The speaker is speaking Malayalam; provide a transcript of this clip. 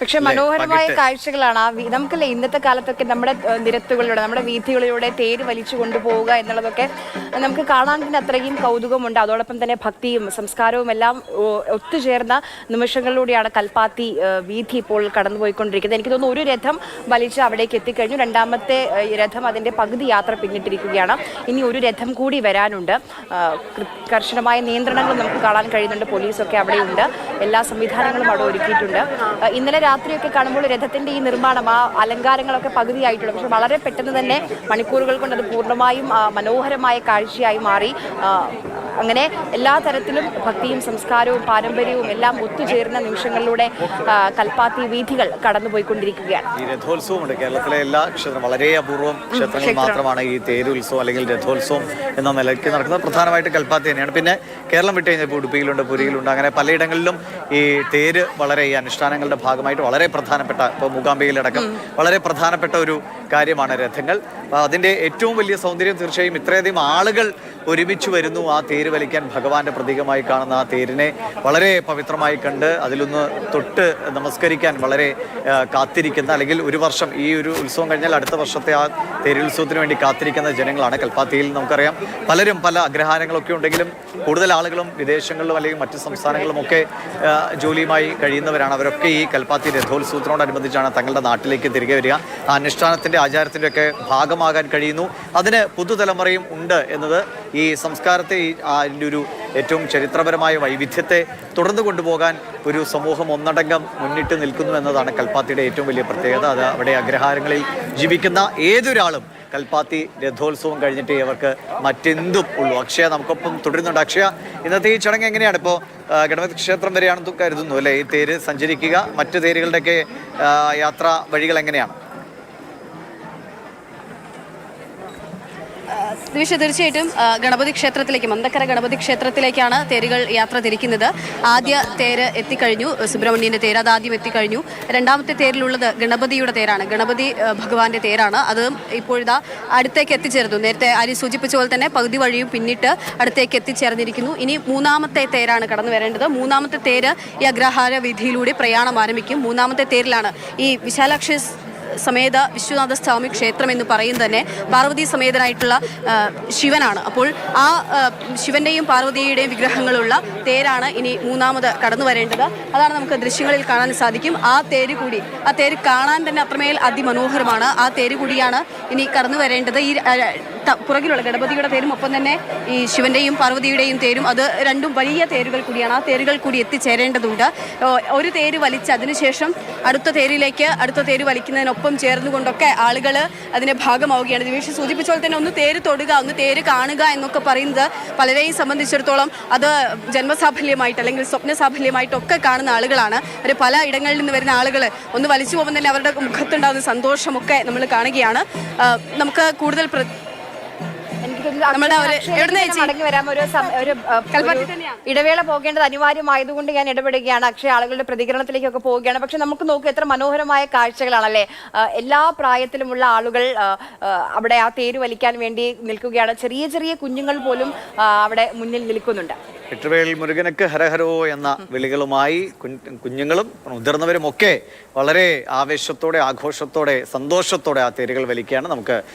പക്ഷെ മനോഹരമായ കാഴ്ചകളാണ് നമുക്കല്ലേ ഇന്നത്തെ കാലത്തൊക്കെ നമ്മുടെ നിരത്തുകളിലൂടെ നമ്മുടെ വീഥികളിലൂടെ തേര് വലിച്ചു കൊണ്ടുപോവുക എന്നുള്ളതൊക്കെ നമുക്ക് കാണാൻ തന്നെ അത്രയും കൗതുകമുണ്ട്. അതോടൊപ്പം തന്നെ ഭക്തിയും സംസ്കാരവും എല്ലാം ഒത്തുചേർന്ന നിമിഷങ്ങളിലൂടെയാണ് കൽപ്പാത്തി വീഥി ഇപ്പോൾ കടന്നുപോയിക്കൊണ്ടിരിക്കുന്നത്. എനിക്ക് തോന്നുന്നു ഒരു രഥം വലിച്ച് അവിടേക്ക് എത്തിക്കഴിഞ്ഞു. രണ്ടാമത്തെ രഥം അതിന്റെ പകുതി യാത്ര പിന്നിട്ടിരിക്കുകയാണ്. ഇനി ഒരു രഥം കൂടി വരാനുണ്ട്. കർശനമായ നിയന്ത്രണങ്ങൾ നമുക്ക് കാണാൻ കഴിയുന്നുണ്ട്. പോലീസൊക്കെ അവിടെയുണ്ട്. എല്ലാ സംവിധാനങ്ങളും അവിടെ ഒരുക്കിയിട്ടുണ്ട്. ഇന്നലെ രാത്രിയൊക്കെ കാണുമ്പോൾ രഥത്തിന്റെ ഈ നിർമ്മാണം ആ അലങ്കാരങ്ങളൊക്കെ പകുതിയായിട്ടുണ്ട്. പക്ഷെ വളരെ പെട്ടെന്ന് തന്നെ മണിക്കൂറുകൾ കൊണ്ട് അത് പൂർണ്ണമായും മനോഹരമായ കാഴ്ചയായി മാറി. അങ്ങനെ എല്ലാ തരത്തിലും ഭക്തിയും സംസ്കാരവും പാരമ്പര്യവും എല്ലാം ഒത്തുചേർന്ന നിമിഷങ്ങളിലൂടെ കൽപ്പാത്തി വീഥികൾ കടന്നുപോയിക്കൊണ്ടിരിക്കുകയാണ്. ഈ രഥോത്സവമുണ്ട് കേരളത്തിലെ എല്ലാ ക്ഷേത്രങ്ങളും വളരെ അപൂർവം ക്ഷേത്രങ്ങളിൽ മാത്രമാണ് ഈ തേരുത്സവം അല്ലെങ്കിൽ രഥോത്സവം എന്ന നിലയ്ക്ക് നടക്കുന്നത്. പ്രധാനമായിട്ട് കൽപ്പാത്തി തന്നെയാണ്. പിന്നെ കേരളം വിട്ട് കഴിഞ്ഞാൽ ഇപ്പോൾ ഉടുപ്പിയിലുണ്ട്, പുരിയിലുണ്ട്, അങ്ങനെ പലയിടങ്ങളിലും ഈ തേര് വളരെ ഈ അനുഷ്ഠാനങ്ങളുടെ ഭാഗമായിട്ട് വളരെ പ്രധാനപ്പെട്ട, ഇപ്പോൾ മൂകാംബികയിലടക്കം വളരെ പ്രധാനപ്പെട്ട ഒരു കാര്യമാണ് രഥങ്ങൾ. അതിൻ്റെ ഏറ്റവും വലിയ സൗന്ദര്യം തീർച്ചയായും ഇത്രയധികം ആളുകൾ ഒരുമിച്ച് വരുന്നു. ആ തേര് വലിക്കാൻ ഭഗവാന്റെ പ്രതീകമായി കാണുന്ന ആ തേരിനെ വളരെ പവിത്രമായി കണ്ട് അതിലൊന്ന് തൊട്ട് നമസ്കരിക്കാൻ വളരെ കാത്തിരിക്കുന്ന, അല്ലെങ്കിൽ ഒരു വർഷം ഈ ഒരു ഉത്സവം കഴിഞ്ഞാൽ അടുത്ത വർഷത്തെ ആ തേരുത്സവത്തിന് വേണ്ടി കാത്തിരിക്കുന്ന ജനങ്ങളാണ് കൽപ്പാത്തിയിൽ. നമുക്കറിയാം പലരും പല അഗ്രഹാരങ്ങളൊക്കെ ഉണ്ടെങ്കിലും കൂടുതൽ ആളുകളും വിദേശങ്ങളിലും അല്ലെങ്കിൽ മറ്റ് സംസ്ഥാനങ്ങളിലുമൊക്കെ ജോലിയുമായി കഴിയുന്നവരാണ്. അവരൊക്കെ ഈ കൽപ്പാത്തി രഥോത്സവത്തിനോടനുബന്ധിച്ചാണ് തങ്ങളുടെ നാട്ടിലേക്ക് തിരികെ വരിക. ആ അനുഷ്ഠാനത്തിൻ്റെ ആചാരത്തിൻ്റെ ഒക്കെ ഭാഗമാകാൻ കഴിയുന്നു. അതിന് പുതുതലമുറയും ഉണ്ട് എന്നത് ഈ സംസ്കാരത്തെ അതിൻ്റെ ഒരു ഏറ്റവും ചരിത്രപരമായ വൈവിധ്യത്തെ തുടർന്ന് കൊണ്ടുപോകാൻ ഒരു സമൂഹം ഒന്നടങ്കം മുന്നിട്ട് നിൽക്കുന്നു എന്നതാണ് കൽപ്പാത്തിയുടെ ഏറ്റവും വലിയ പ്രത്യേകത. അത് അവിടെ അഗ്രഹാരങ്ങളിൽ ജീവിക്കുന്ന ഏതൊരാളും കൽപ്പാത്തി രഥോത്സവം കഴിഞ്ഞിട്ട് അവർക്ക് മറ്റെന്തും ഉള്ളൂ. അക്ഷയ നമുക്കൊപ്പം തുടരുന്നുണ്ട്. അക്ഷയ, ഇന്നത്തെ ഈ ചടങ്ങ് എങ്ങനെയാണ്? ഇപ്പോൾ ഗണപതി ക്ഷേത്രം വരെയാണെന്ന് കരുതുന്നു അല്ലേ ഈ തേര് സഞ്ചരിക്കുക? മറ്റു തേരുകളുടെയൊക്കെ യാത്രാ വഴികൾ എങ്ങനെയാണ്? തീർച്ചയായിട്ടും ഗണപതി ക്ഷേത്രത്തിലേക്ക്, മന്തക്കര ഗണപതി ക്ഷേത്രത്തിലേക്കാണ് തേരുകൾ യാത്ര തിരിക്കുന്നത്. ആദ്യ തേര് എത്തിക്കഴിഞ്ഞു, സുബ്രഹ്മണ്യൻ്റെ തേര്, അത് ആദ്യം എത്തിക്കഴിഞ്ഞു. രണ്ടാമത്തെ തേരിലുള്ളത് ഗണപതിയുടെ തേരാണ്, ഗണപതി ഭഗവാന്റെ തേരാണ്. അത് ഇപ്പോഴിതാ അടുത്തേക്ക് എത്തിച്ചേർന്നു. നേരത്തെ അരി സൂചിപ്പിച്ച പോലെ തന്നെ പകുതി വഴിയും പിന്നിട്ട് അടുത്തേക്ക് എത്തിച്ചേർന്നിരിക്കുന്നു. ഇനി മൂന്നാമത്തെ തേരാണ് കടന്നു വരേണ്ടത്. മൂന്നാമത്തെ തേര് ഈ അഗ്രഹാര വീഥിയിലൂടെ പ്രയാണം ആരംഭിക്കും. മൂന്നാമത്തെ തേരിലാണ് ഈ വിശാലാക്ഷി സമേത വിശ്വനാഥ സ്വാമി ക്ഷേത്രം എന്ന് പറയുന്നത് തന്നെ പാർവതി സമേതനായിട്ടുള്ള ശിവനാണ്. അപ്പോൾ ആ ശിവന്റെയും പാർവതിയുടെയും വിഗ്രഹങ്ങളുള്ള തേരാണ് ഇനി മൂന്നാമത് കടന്നു വരേണ്ടത്. അതാണ് നമുക്ക് ദൃശ്യങ്ങളിൽ കാണാൻ സാധിക്കും. ആ തേര് കാണാൻ തന്നെ അത്രമേൽ അതിമനോഹരമാണ്. ആ തേര് കൂടിയാണ് ഇനി കടന്നു വരേണ്ടത്. ഈ പുറകിലുള്ള ഗണപതിയുടെ തേരും ഒപ്പം തന്നെ ഈ ശിവന്റെയും പാർവതിയുടെയും തേരും, അത് രണ്ടും വലിയ തേരുകൾ കൂടിയാണ്. ആ തേരുകൾ കൂടി എത്തിച്ചേരേണ്ടതുണ്ട്. ഒരു തേര് വലിച്ച് അതിനുശേഷം അടുത്ത തേര് വലിക്കുന്നതിനൊപ്പം ചേർന്നുകൊണ്ടൊക്കെ ആളുകൾ അതിന്റെ ഭാഗമാവുകയാണ്. ദിവേഷ് സൂചിപ്പിച്ച പോലെ തന്നെ ഒന്ന് തേര് തൊടുക, ഒന്ന് തേര് കാണുക എന്നൊക്കെ പറയുന്നത് പലരെയും സംബന്ധിച്ചിടത്തോളം അത് ജന്മസാഫല്യമായിട്ട് അല്ലെങ്കിൽ സ്വപ്ന സാഫല്യമായിട്ടൊക്കെ കാണുന്ന ആളുകളാണ്. അവർ പല ഇടങ്ങളിൽ നിന്ന് വരുന്ന ആളുകൾ ഒന്ന് വലിച്ചു പോകുമ്പോൾ തന്നെ അവരുടെ മുഖത്തുണ്ടാകുന്ന സന്തോഷമൊക്കെ നമ്മൾ കാണുകയാണ്. നമുക്ക് കൂടുതൽ ഇടവേള പോകേണ്ടത് അനിവാര്യമായതുകൊണ്ട് ഞാൻ ഇടപെടുകയാണ്. അക്ഷയ ആളുകളുടെ പ്രതികരണത്തിലേക്കൊക്കെ പോവുകയാണ്. പക്ഷെ നമുക്ക് നോക്കുക എത്ര മനോഹരമായ കാഴ്ചകളാണല്ലേ. എല്ലാ പ്രായത്തിലുമുള്ള ആളുകൾ അവിടെ ആ തേര് വലിക്കാൻ വേണ്ടി നിൽക്കുകയാണ്. ചെറിയ ചെറിയ കുഞ്ഞുങ്ങൾ പോലും അവിടെ മുന്നിൽ നിൽക്കുന്നുണ്ട്. വെട്ടുവേൽ മുരുകനക്ക് ഹരഹരോ എന്ന വിളികളുമായി കുഞ്ഞുങ്ങളും മുതിർന്നവരും ഒക്കെ വളരെ ആവേശത്തോടെ, ആഘോഷത്തോടെ, സന്തോഷത്തോടെ ആ തേരുകൾ വലിക്കുകയാണ്. നമുക്ക്